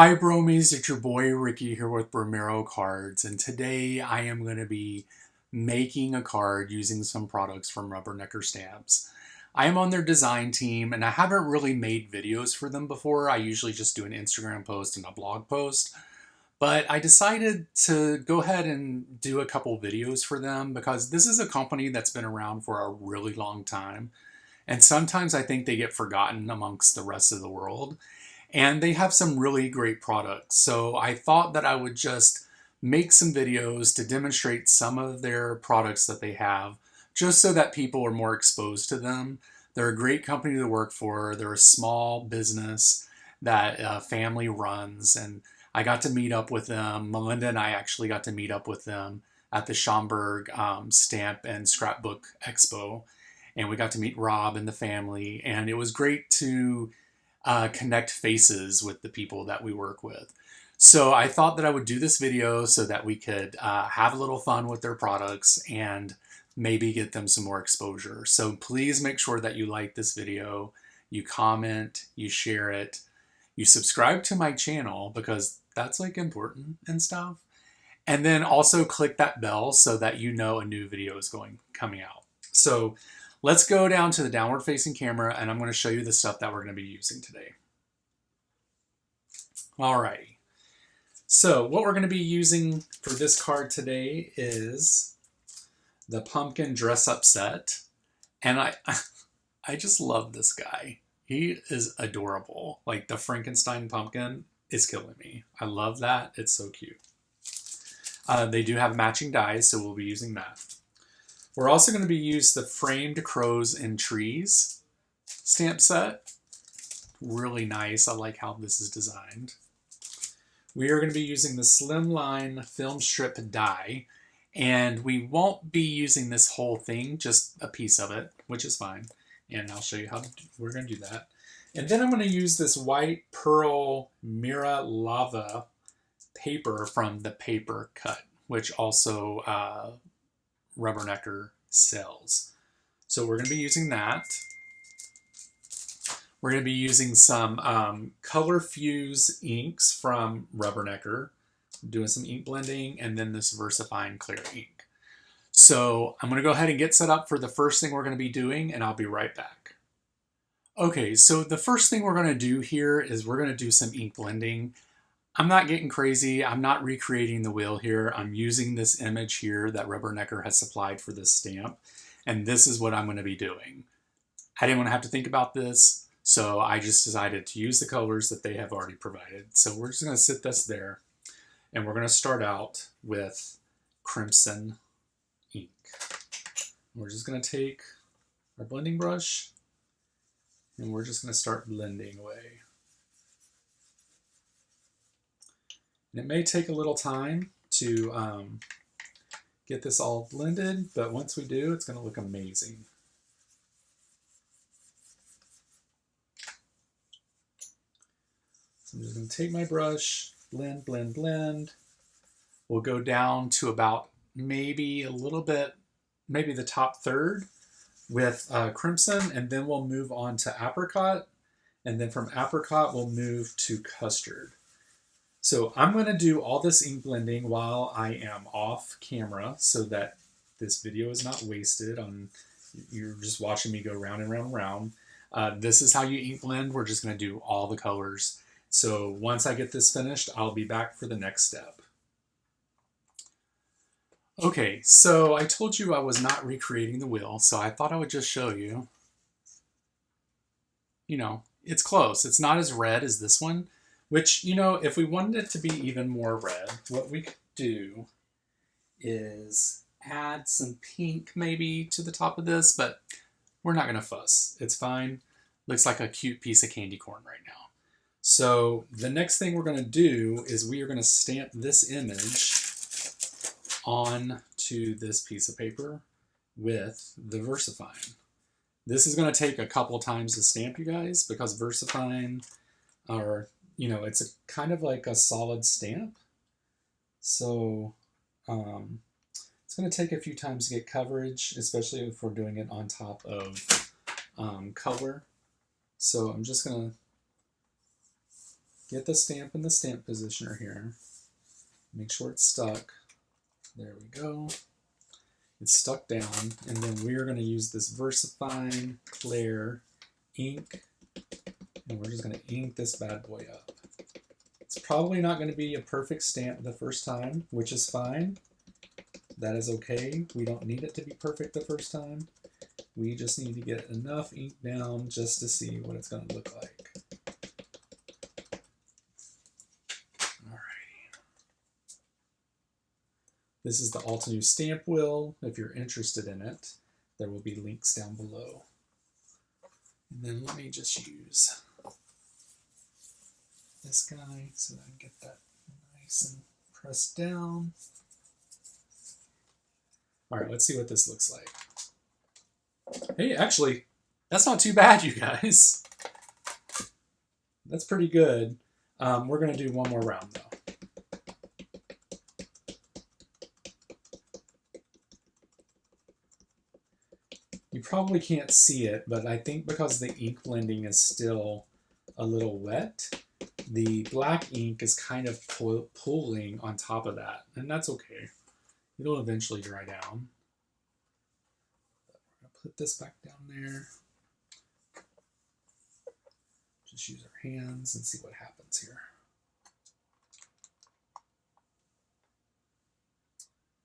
Hi Bromies, it's your boy Ricky here with Romero Cards, and today I am going to be making a card using some products from Rubbernecker Stamps. I am on their design team and I haven't really made videos for them before. I usually just do an Instagram post and a blog post, but I decided to go ahead and do a couple videos for them because this is a company that's been around for a really long time, and sometimes I think they get forgotten amongst the rest of the world. And they have some really great products. So I thought that I would just make some videos to demonstrate some of their products that they have, just so that people are more exposed to them. They're a great company to work for. They're a small business that a family runs, and I got to meet up with them. Melinda and I actually got to meet up with them at the Schaumburg Stamp and Scrapbook Expo, and we got to meet Rob and the family, and it was great to connect faces with the people that we work with. So I thought that I would do this video so that we could have a little fun with their products and maybe get them some more exposure. So please make sure that you like this video, you comment, you share it, you subscribe to my channel because that's like important and stuff. And then also click that bell so that you know a new video is coming out. So let's go down to the downward facing camera and I'm going to show you the stuff that we're going to be using today. Alrighty. So what we're going to be using for this card today is the pumpkin dress up set. And I just love this guy. He is adorable. Like the Frankenstein pumpkin is killing me. I love that. It's so cute. They do have matching dies, so we'll be using that. We're also going to be using the framed crows and trees stamp set. Really nice. I like how this is designed. We are going to be using the Slimline Filmstrip Die, and we won't be using this whole thing, just a piece of it, which is fine. And I'll show you how we're going to do that. And then I'm going to use this white pearl Mira Lava paper from the Paper Cut, which also Rubbernecker sells. So we're going to be using that. We're going to be using some Color Fuse inks from Rubbernecker, doing some ink blending, and then this VersaFine Clair ink. So I'm going to go ahead and get set up for the first thing we're going to be doing, and I'll be right back. Okay, so the first thing we're going to do here is we're going to do some ink blending. I'm not getting crazy. I'm not recreating the wheel here. I'm using this image here that Rubbernecker has supplied for this stamp, and this is what I'm going to be doing. I didn't want to have to think about this, so I just decided to use the colors that they have already provided. So we're just going to sit this there, and we're going to start out with crimson ink. We're just going to take our blending brush, and we're just going to start blending away. And it may take a little time to get this all blended, but once we do, it's going to look amazing. So I'm just going to take my brush, blend, blend, blend. We'll go down to about maybe a little bit, maybe the top third with crimson, and then we'll move on to apricot, and then from apricot we'll move to custard. So I'm going to do all this ink blending while I am off camera so that this video is not wasted on you're just watching me go round and round and round. This is how you ink blend. We're just going to do all the colors. So once I get this finished, I'll be back for the next step. Okay, so I told you I was not recreating the wheel, so I thought I would just show you. You know, it's close. It's not as red as this one. Which, you know, if we wanted it to be even more red, what we could do is add some pink maybe to the top of this, but we're not going to fuss. It's fine. Looks like a cute piece of candy corn right now. So the next thing we're going to do is we are going to stamp this image on to this piece of paper with the VersaFine. This is going to take a couple times to stamp, you guys, because VersaFine are... you know, it's a kind of like a solid stamp. So it's going to take a few times to get coverage, especially if we're doing it on top of color. So I'm just going to get the stamp in the stamp positioner here. Make sure it's stuck. There we go. It's stuck down, and then we're going to use this VersaFine Clair ink, and we're just going to ink this bad boy up. It's probably not going to be a perfect stamp the first time, which is fine. That is okay. We don't need it to be perfect the first time. We just need to get enough ink down just to see what it's going to look like. This is the Altenew stamp wheel. If you're interested in it, there will be links down below. And then let me just use this guy so that I can get that nice and pressed down. All right, let's see what this looks like. Hey, actually, that's not too bad, you guys. That's pretty good. We're gonna do one more round though. You probably can't see it, but I think because the ink blending is still a little wet, the black ink is kind of pooling on top of that, and that's okay. It'll eventually dry down. We're gonna put this back down there. Just use our hands and see what happens here.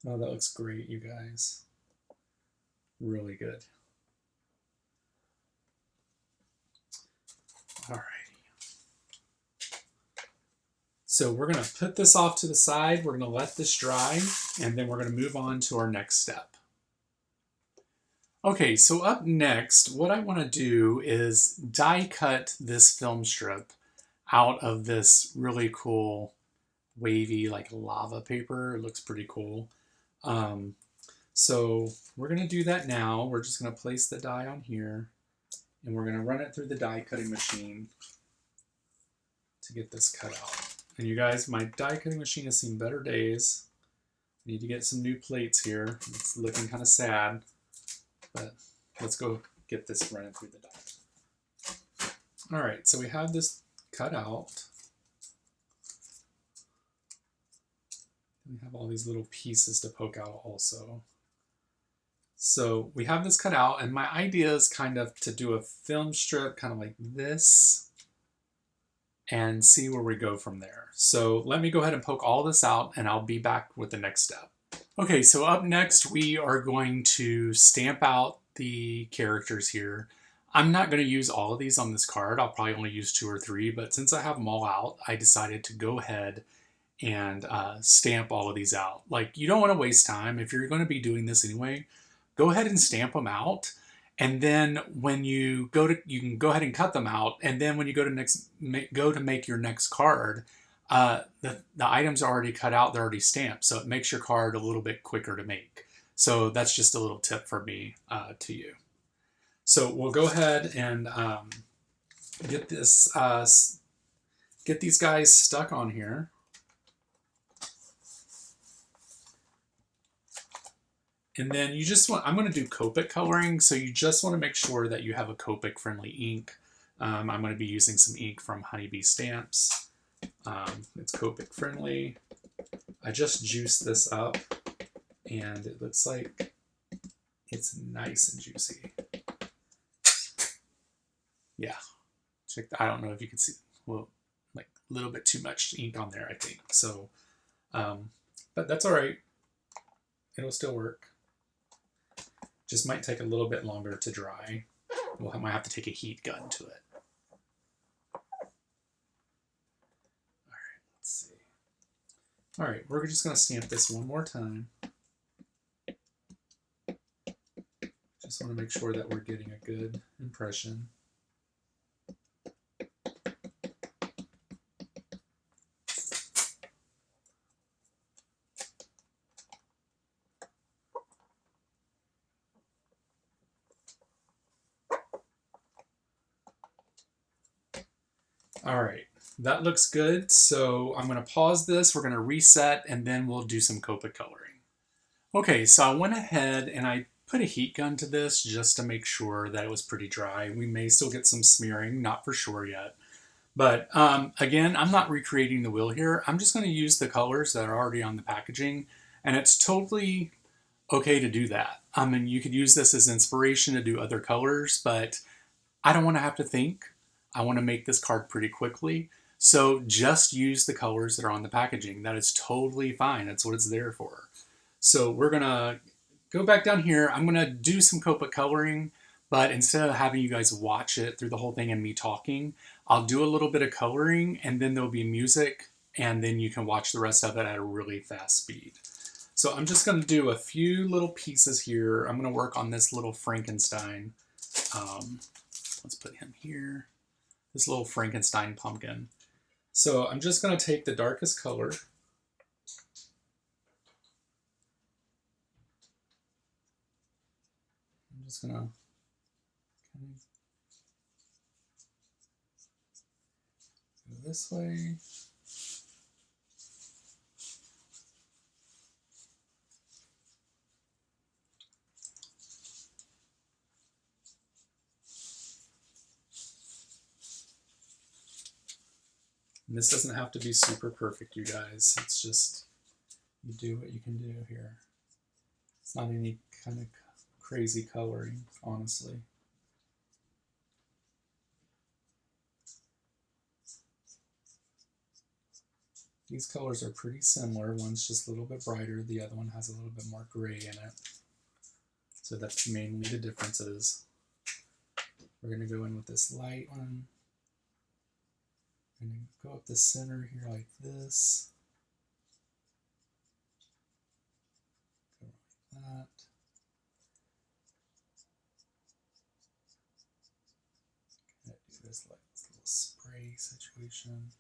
Oh, that looks great, you guys. Really good. Alrighty. So we're going to put this off to the side. We're going to let this dry, and then we're going to move on to our next step. Okay, so up next, what I want to do is die cut this film strip out of this really cool wavy like lava paper. It looks pretty cool. So we're going to do that now. We're just going to place the die on here, and we're going to run it through the die cutting machine to get this cut out. And you guys, my die cutting machine has seen better days. I need to get some new plates here. It's looking kind of sad, but let's go get this running through the die. All right, so we have this cut out. We have all these little pieces to poke out also. So we have this cut out, and my idea is kind of to do a film strip kind of like this and see where we go from there. So let me go ahead and poke all this out, and I'll be back with the next step. Okay, so up next we are going to stamp out the characters here. I'm not going to use all of these on this card. I'll probably only use 2 or 3, but since I have them all out, I decided to go ahead and stamp all of these out. Like, you don't want to waste time. If you're going to be doing this anyway, go ahead and stamp them out. And then when you go to, you can go ahead and cut them out. And then when you go to make your next card, the items are already cut out. They're already stamped. So it makes your card a little bit quicker to make. So that's just a little tip from me to you. So we'll go ahead and get this, get these guys stuck on here. And then you just want, I'm going to do Copic coloring, so you just want to make sure that you have a Copic friendly ink. I'm going to be using some ink from Honeybee Stamps. It's Copic friendly. I just juiced this up, and it looks like it's nice and juicy. Yeah, check. I don't know if you can see, well, like a little bit too much ink on there, I think. So, but that's all right. It'll still work. Just might take a little bit longer to dry. I might have to take a heat gun to it. All right, let's see. All right, we're just gonna stamp this one more time. Just want to make sure that we're getting a good impression. All right, that looks good. So I'm going to pause this. We're going to reset, and then we'll do some Copic coloring. Okay, so I went ahead and I put a heat gun to this just to make sure that it was pretty dry. We may still get some smearing, not for sure yet. But again, I'm not recreating the wheel here. I'm just going to use the colors that are already on the packaging, and it's totally okay to do that. I mean, you could use this as inspiration to do other colors, but I don't want to have to think. I want to make this card pretty quickly. So just use the colors that are on the packaging. That is totally fine. That's what it's there for. So we're going to go back down here. I'm going to do some Copic coloring, but instead of having you guys watch it through the whole thing and me talking, I'll do a little bit of coloring and then there'll be music and then you can watch the rest of it at a really fast speed. So I'm just going to do a few little pieces here. I'm going to work on this little Frankenstein. Let's put him here. This little Frankenstein pumpkin. So I'm just going to take the darkest color. I'm just going to kind of go this way. And this doesn't have to be super perfect, you guys. It's just, you do what you can do here. It's not any kind of crazy coloring, honestly. These colors are pretty similar. One's just a little bit brighter. The other one has a little bit more gray in it. So that's mainly the differences. We're going to go in with this light one. I'm going to go up the center here like this. Go like that. Kind of do this like this little spray situation.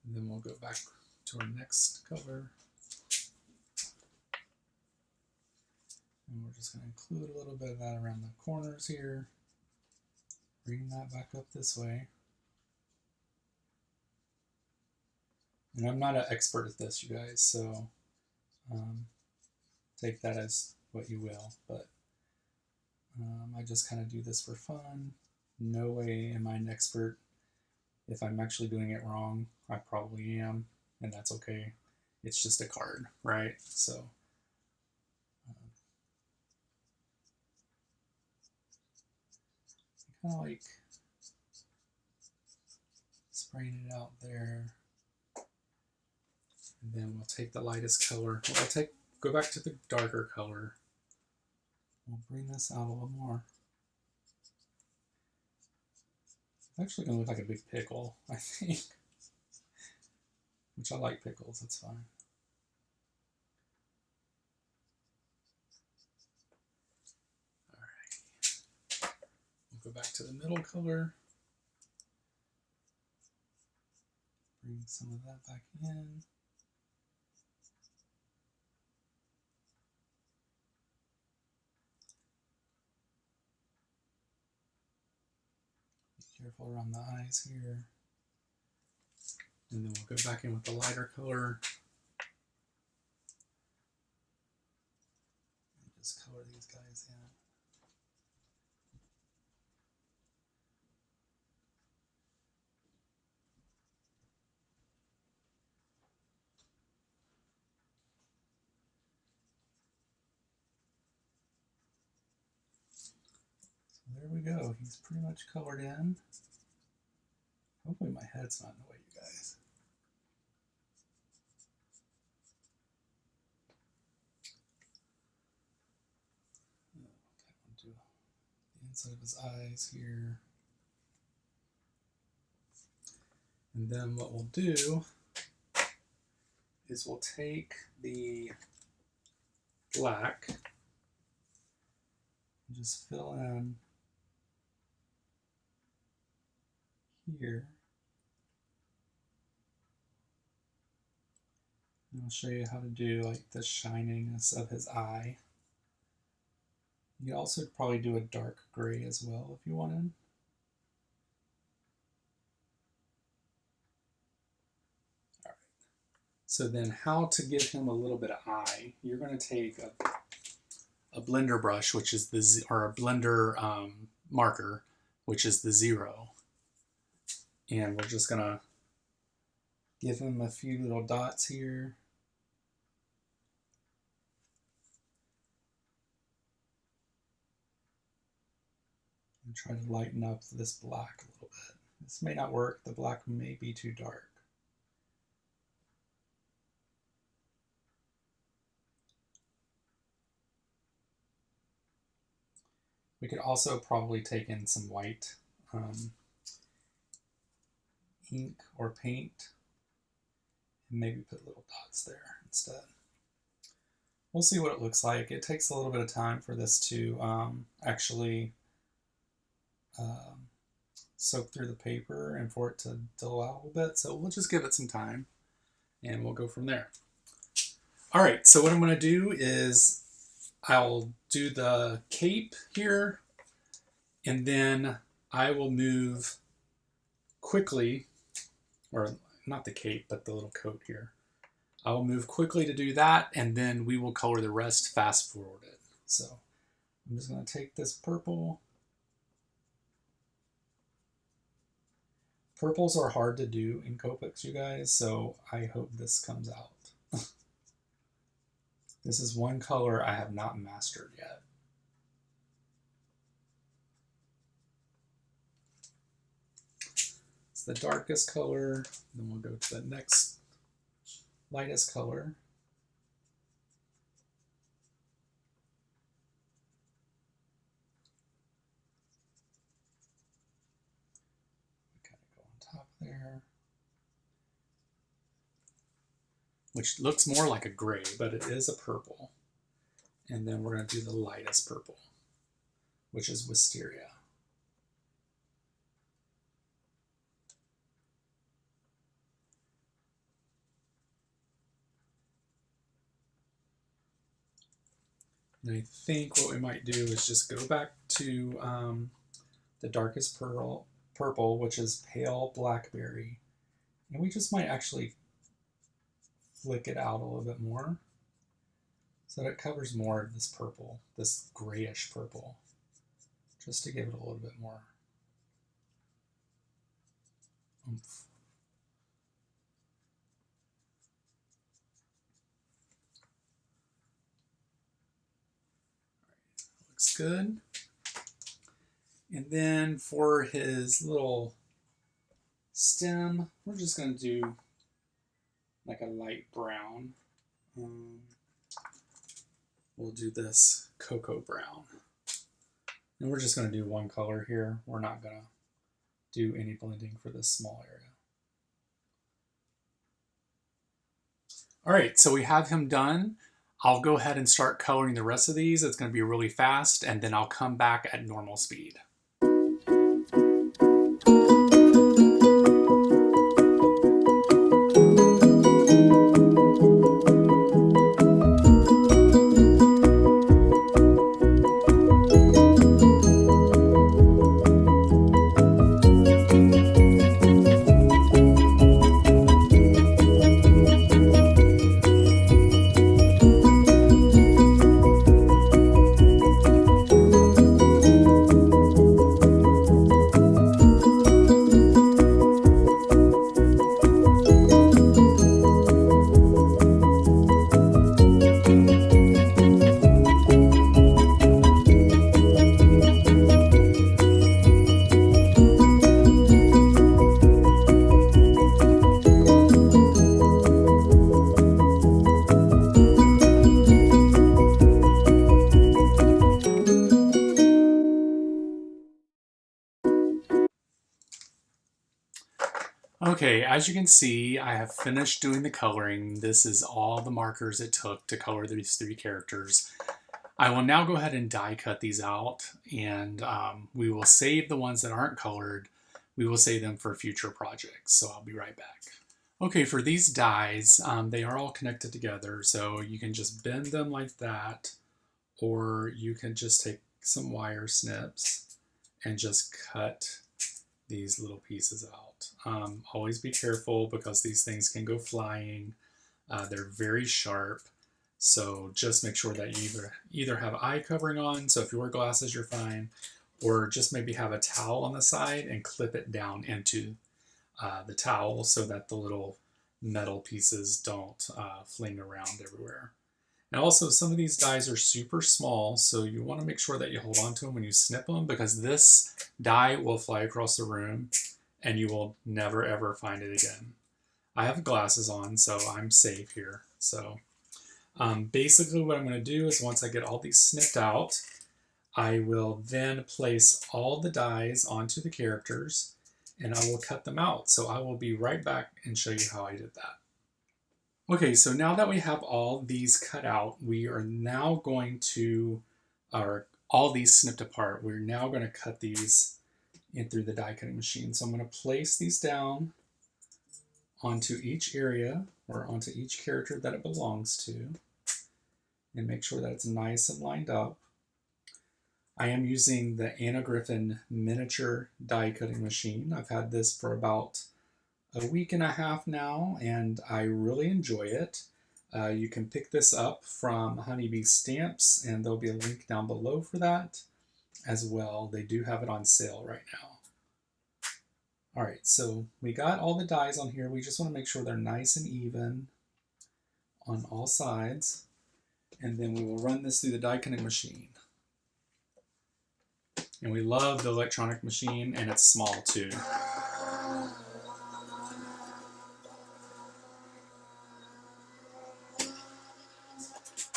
And then we'll go back to our next color. And we're just going to include a little bit of that around the corners here. Bring that back up this way. And I'm not an expert at this, you guys, so take that as what you will. But I just kind of do this for fun. No way am I an expert. If I'm actually doing it wrong, I probably am, and that's okay. It's just a card, right? So kind of like spraying it out there. And then we'll take the lightest color. Well, go back to the darker color. We'll bring this out a little more. It's actually going to look like a big pickle, I think. Which I like pickles, that's fine. Alright. We'll go back to the middle color. Bring some of that back in. Be careful around the eyes here. And then we'll go back in with the lighter color. And just color these guys in. So there we go. He's pretty much colored in. Hopefully my head's not in the way, you guys. Do the inside of his eyes here. And then what we'll do is we'll take the black and just fill in here. And I'll show you how to do like the shininess of his eye. You could also probably do a dark gray as well if you wanted. All right. So then how to give him a little bit of eye. You're going to take a blender brush, which is the, or a blender marker, which is the 0. And we're just gonna give him a few little dots here. And try to lighten up this black a little bit. This may not work, the black may be too dark. We could also probably take in some white ink or paint and maybe put little dots there instead. We'll see what it looks like. It takes a little bit of time for this to actually soak through the paper and for it to dull out a little bit. So we'll just give it some time and we'll go from there. All right, so what I'm going to do is I'll do the cape here, and then I will move quickly, or not the cape, but the little coat here. I will move quickly to do that, and then we will color the rest fast forwarded. So I'm just going to take this purple. Purples are hard to do in Copics, you guys, so I hope this comes out. This is one color I have not mastered yet. It's the darkest color, then we'll go to the next lightest color. Kind of go on top there. Which looks more like a gray, but it is a purple. And then we're going to do the lightest purple, which is wisteria. And I think what we might do is just go back to the darkest purple, which is pale blackberry. And we just might actually flick it out a little bit more so that it covers more of this purple, this grayish purple, just to give it a little bit more oomph. Looks good. And then for his little stem, we're just going to do like a light brown. We'll do this cocoa brown. And we're just going to do one color here. We're not going to do any blending for this small area. All right, so we have him done. I'll go ahead and start coloring the rest of these. It's going to be really fast, and then I'll come back at normal speed. Okay, as you can see, I have finished doing the coloring. This is all the markers it took to color these 3 characters. I will now go ahead and die cut these out, and we will save the ones that aren't colored. We will save them for future projects, so I'll be right back. Okay, for these dies, they are all connected together, so you can just bend them like that, or you can just take some wire snips and just cut these little pieces out. Always be careful because these things can go flying. They're very sharp. So just make sure that you either have eye covering on, so if you wear glasses, you're fine, or just maybe have a towel on the side and clip it down into the towel so that the little metal pieces don't fling around everywhere. And also, some of these dies are super small, so you want to make sure that you hold on to them when you snip them, because this die will fly across the room and you will never ever find it again. I have glasses on, so I'm safe here. So basically what I'm going to do is, once I get all these snipped out, I will then place all the dies onto the characters and I will cut them out. So I will be right back and show you how I did that. Okay, so now that we have all these cut out, we are now going to, or all these snipped apart, we're now going to cut these in through the die cutting machine. So I'm going to place these down onto each area, or onto each character that it belongs to, and make sure that it's nice and lined up. I am using the Anna Griffin miniature die cutting machine. I've had this for about a week and a half now, and I really enjoy it. You can pick this up from Honeybee Stamps, and there'll be a link down below for that as well. They do have it on sale right now. All right, so we got all the dies on here. We just want to make sure they're nice and even on all sides, and then we will run this through the die cutting machine. And we love the electronic machine, and it's small too.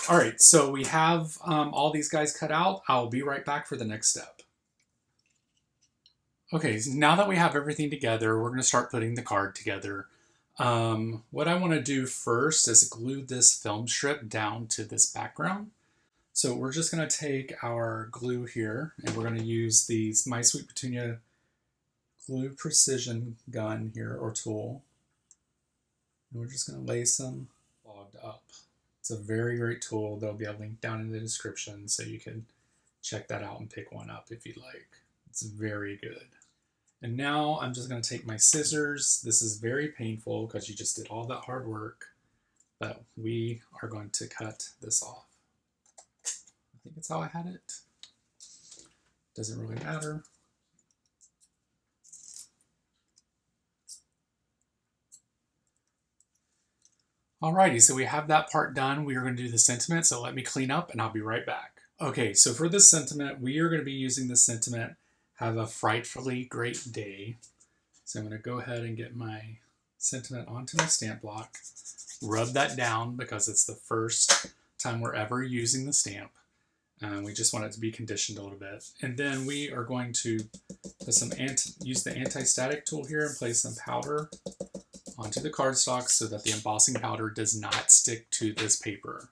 All right, so we have all these guys cut out. I'll be right back for the next step. Okay, so now that we have everything together, we're going to start putting the card together. What I want to do first is glue this film strip down to this background. So we're just going to take our glue here, and we're going to use these My Sweet Petunia glue precision gun here, or tool. And we're just going to lace them fogged up. It's a very great tool. There'll be a link down in the description so you can check that out and pick one up if you'd like. It's very good. And now I'm just going to take my scissors. This is very painful because you just did all that hard work, but we are going to cut this off. I think it's how I had it. Doesn't really matter. Alrighty, so we have that part done. We are going to do the sentiment, so let me clean up and I'll be right back. Okay, so for this sentiment, we are going to be using the sentiment, "Have a frightfully great day." So I'm going to go ahead and get my sentiment onto my stamp block, rub that down because it's the first time we're ever using the stamp. We just want it to be conditioned a little bit. And then we are going to put some use the anti-static tool here and place some powder onto the cardstock so that the embossing powder does not stick to this paper.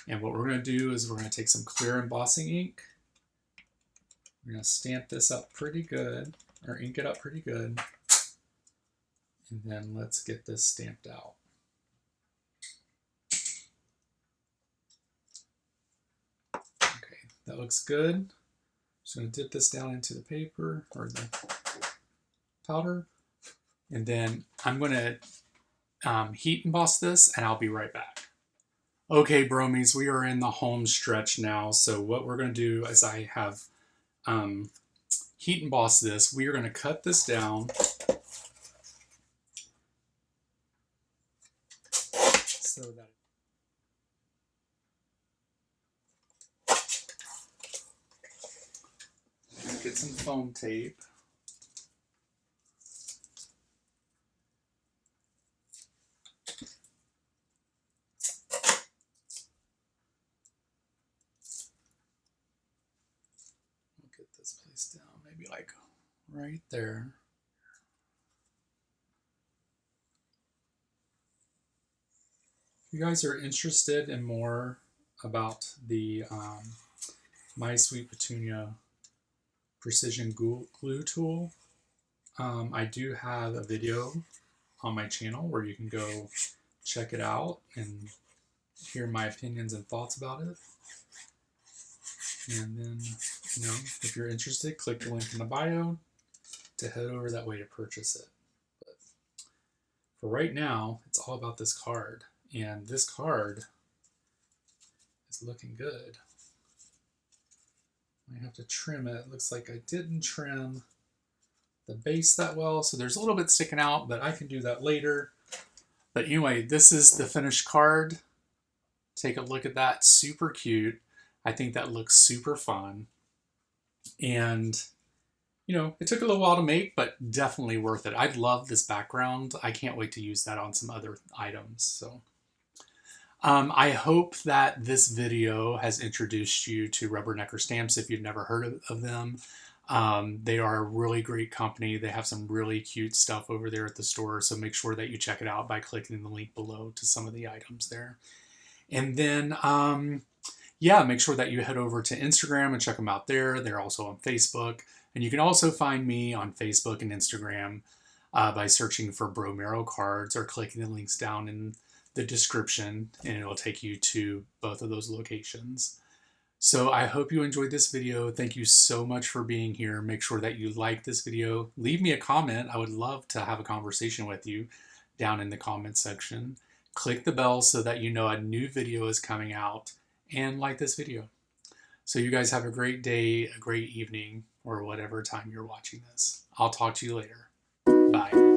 And what we're going to do is we're going to take some clear embossing ink. We're going to stamp this up pretty good, or ink it up pretty good. And then let's get this stamped out. That looks good. Just going to dip this down into the paper, or the powder. And then I'm going to heat emboss this, and I'll be right back. Okay, Bromies, we are in the home stretch now. So what we're going to do is I have heat emboss this. We are going to cut this down so that get some foam tape. We'll get this placed down, maybe like right there. If you guys are interested in more about the My Sweet Petunia precision glue tool, I do have a video on my channel where you can go check it out and hear my opinions and thoughts about it. And then, you know, if you're interested, click the link in the bio to head over that way to purchase it. But for right now, it's all about this card. And this card It's looking good. I have to trim it. It looks like I didn't trim the base that well, so there's a little bit sticking out, but I can do that later. But anyway, this is the finished card. Take a look at that. Super cute. I think that looks super fun. And, you know, it took a little while to make, but definitely worth it. I love this background. I can't wait to use that on some other items. So I hope that this video has introduced you to Rubbernecker Stamps if you've never heard of them. They are a really great company. They have some really cute stuff over there at the store, so make sure that you check it out by clicking the link below to some of the items there. And then, yeah, make sure that you head over to Instagram and check them out there. They're also on Facebook. And you can also find me on Facebook and Instagram by searching for Bromero Cards or clicking the links down in the description, and it will take you to both of those locations. So I hope you enjoyed this video. Thank you so much for being here. Make sure that you like this video. Leave me a comment. I would love to have a conversation with you down in the comment section. Click the bell so that you know a new video is coming out, and like this video. So you guys have a great day, a great evening, or whatever time you're watching this. I'll talk to you later. Bye.